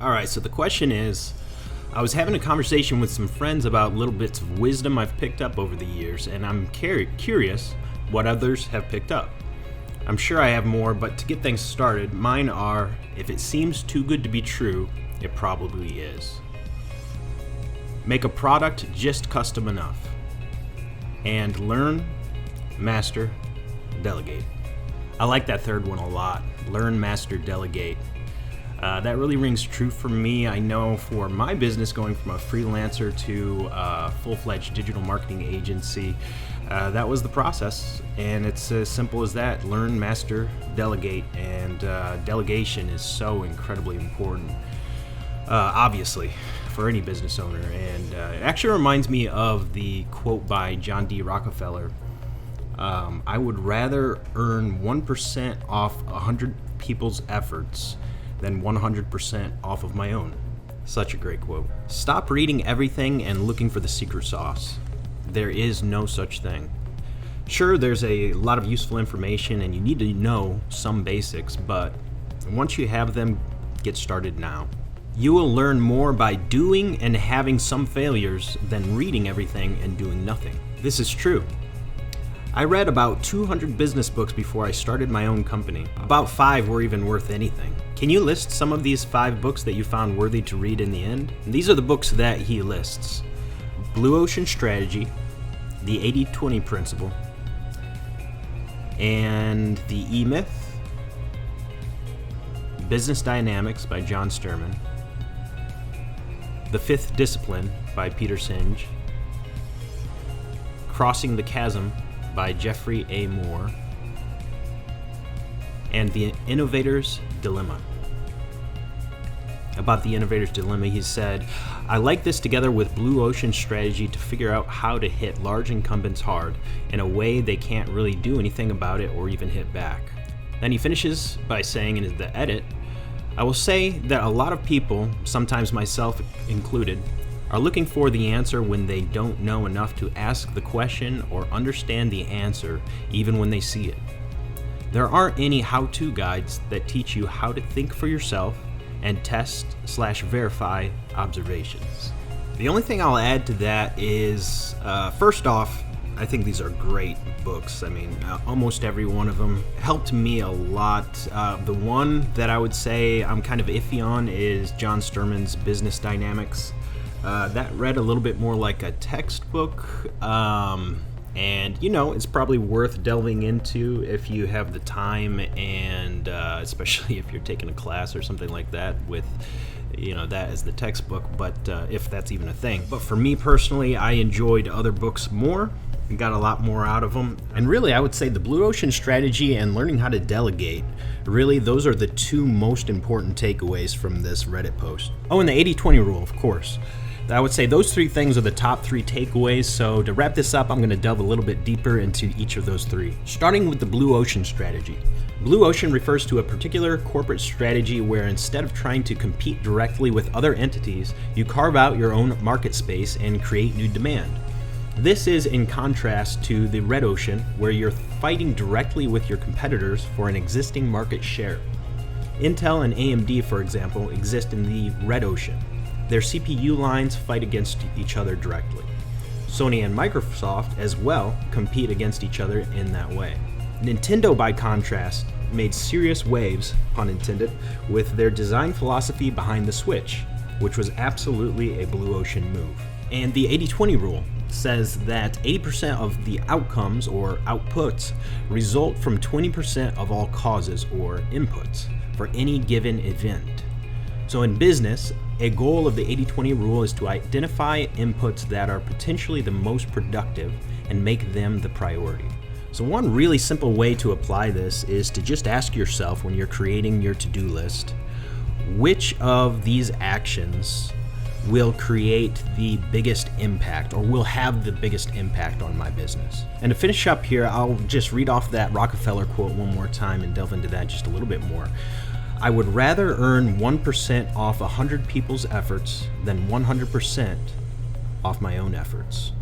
All right, so the question is, I was having a conversation with some friends about little bits of wisdom I've picked up over the years, and I'm curious what others have picked up. I'm sure I have more, but to get things started, mine are, if it seems too good to be true, it probably is. Make a product just custom enough. And learn, master, delegate. I like that third one a lot. Learn, master, delegate. That really rings true for me. I know for my business, going from a freelancer to a full-fledged digital marketing agency, that was the process. And it's as simple as that. Learn, master, delegate. And delegation is so incredibly important, obviously, for any business owner. And it actually reminds me of the quote by John D. Rockefeller. I would rather earn 1% off 100 people's efforts than 100% off of my own. Such a great quote. Stop reading everything and looking for the secret sauce. There is no such thing. Sure, there's a lot of useful information and you need to know some basics, but once you have them, get started now. You will learn more by doing and having some failures than reading everything and doing nothing. This is true. I read about 200 business books before I started my own company. About 5 were even worth anything. Can you list some of these 5 books that you found worthy to read in the end? And these are the books that he lists: Blue Ocean Strategy, The 80-20 Principle, and The E-Myth, Business Dynamics by John Sturman, The Fifth Discipline by Peter Senge, Crossing the Chasm by Jeffrey A. Moore, and The Innovator's Dilemma. About the Innovator's Dilemma, he said, I like this together with Blue Ocean Strategy to figure out how to hit large incumbents hard in a way they can't really do anything about it or even hit back. Then he finishes by saying in the edit, I will say that a lot of people, sometimes myself included, are looking for the answer when they don't know enough to ask the question or understand the answer even when they see it. There aren't any how-to guides that teach you how to think for yourself and test/verify observations. The only thing I'll add to that is, first off, I think these are great books. I mean, almost every one of them helped me a lot. The one that I would say I'm kind of iffy on is John Sturman's Business Dynamics. That read a little bit more like a textbook, and it's probably worth delving into if you have the time, and especially if you're taking a class or something like that with that as the textbook, but if that's even a thing. But for me personally, I enjoyed other books more and got a lot more out of them. And really, I would say the Blue Ocean Strategy and learning how to delegate, really, those are the 2 most important takeaways from this Reddit post. Oh, and the 80-20 rule, of course. I would say those 3 things are the top 3 takeaways, so to wrap this up, I'm going to delve a little bit deeper into each of those 3. Starting with the Blue Ocean Strategy. Blue Ocean refers to a particular corporate strategy where instead of trying to compete directly with other entities, you carve out your own market space and create new demand. This is in contrast to the Red Ocean, where you're fighting directly with your competitors for an existing market share. Intel and AMD, for example, exist in the Red Ocean. Their CPU lines fight against each other directly. Sony and Microsoft as well compete against each other in that way. Nintendo, by contrast, made serious waves, pun intended, with their design philosophy behind the Switch, which was absolutely a Blue Ocean move. And the 80-20 rule says that 80% of the outcomes or outputs result from 20% of all causes or inputs for any given event. So in business, a goal of the 80-20 rule is to identify inputs that are potentially the most productive and make them the priority. So one really simple way to apply this is to just ask yourself when you're creating your to-do list, which of these actions will create the biggest impact or will have the biggest impact on my business? And to finish up here, I'll just read off that Rockefeller quote one more time and delve into that just a little bit more. I would rather earn 1% off 100 people's efforts than 100% off my own efforts.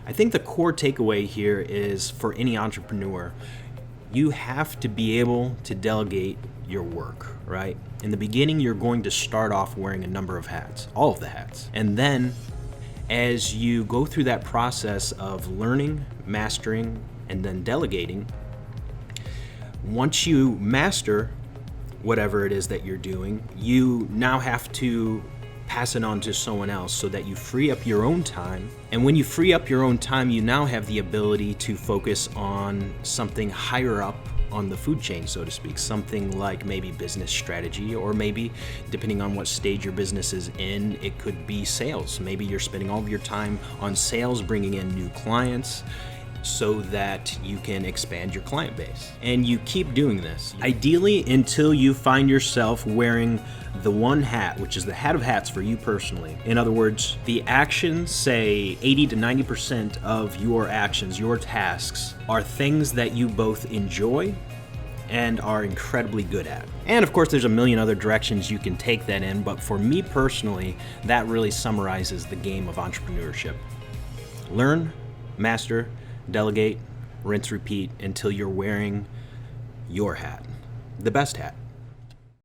I think the core takeaway here is for any entrepreneur, you have to be able to delegate your work, right? In the beginning, you're going to start off wearing a number of hats, all of the hats. And then as you go through that process of learning, mastering, and then delegating, once you master whatever it is that you're doing, you now have to pass it on to someone else so that you free up your own time. And when you free up your own time, you now have the ability to focus on something higher up on the food chain, so to speak, something like maybe business strategy, or maybe, depending on what stage your business is in, it could be sales. Maybe you're spending all of your time on sales, bringing in new clients, so that you can expand your client base. And you keep doing this, ideally until you find yourself wearing the one hat, which is the hat of hats for you personally. In other words, the actions, say 80 to 90% of your actions, your tasks, are things that you both enjoy and are incredibly good at. And of course, there's a million other directions you can take that in, but for me personally, that really summarizes the game of entrepreneurship. Learn, master, delegate, rinse, repeat until you're wearing your hat, the best hat.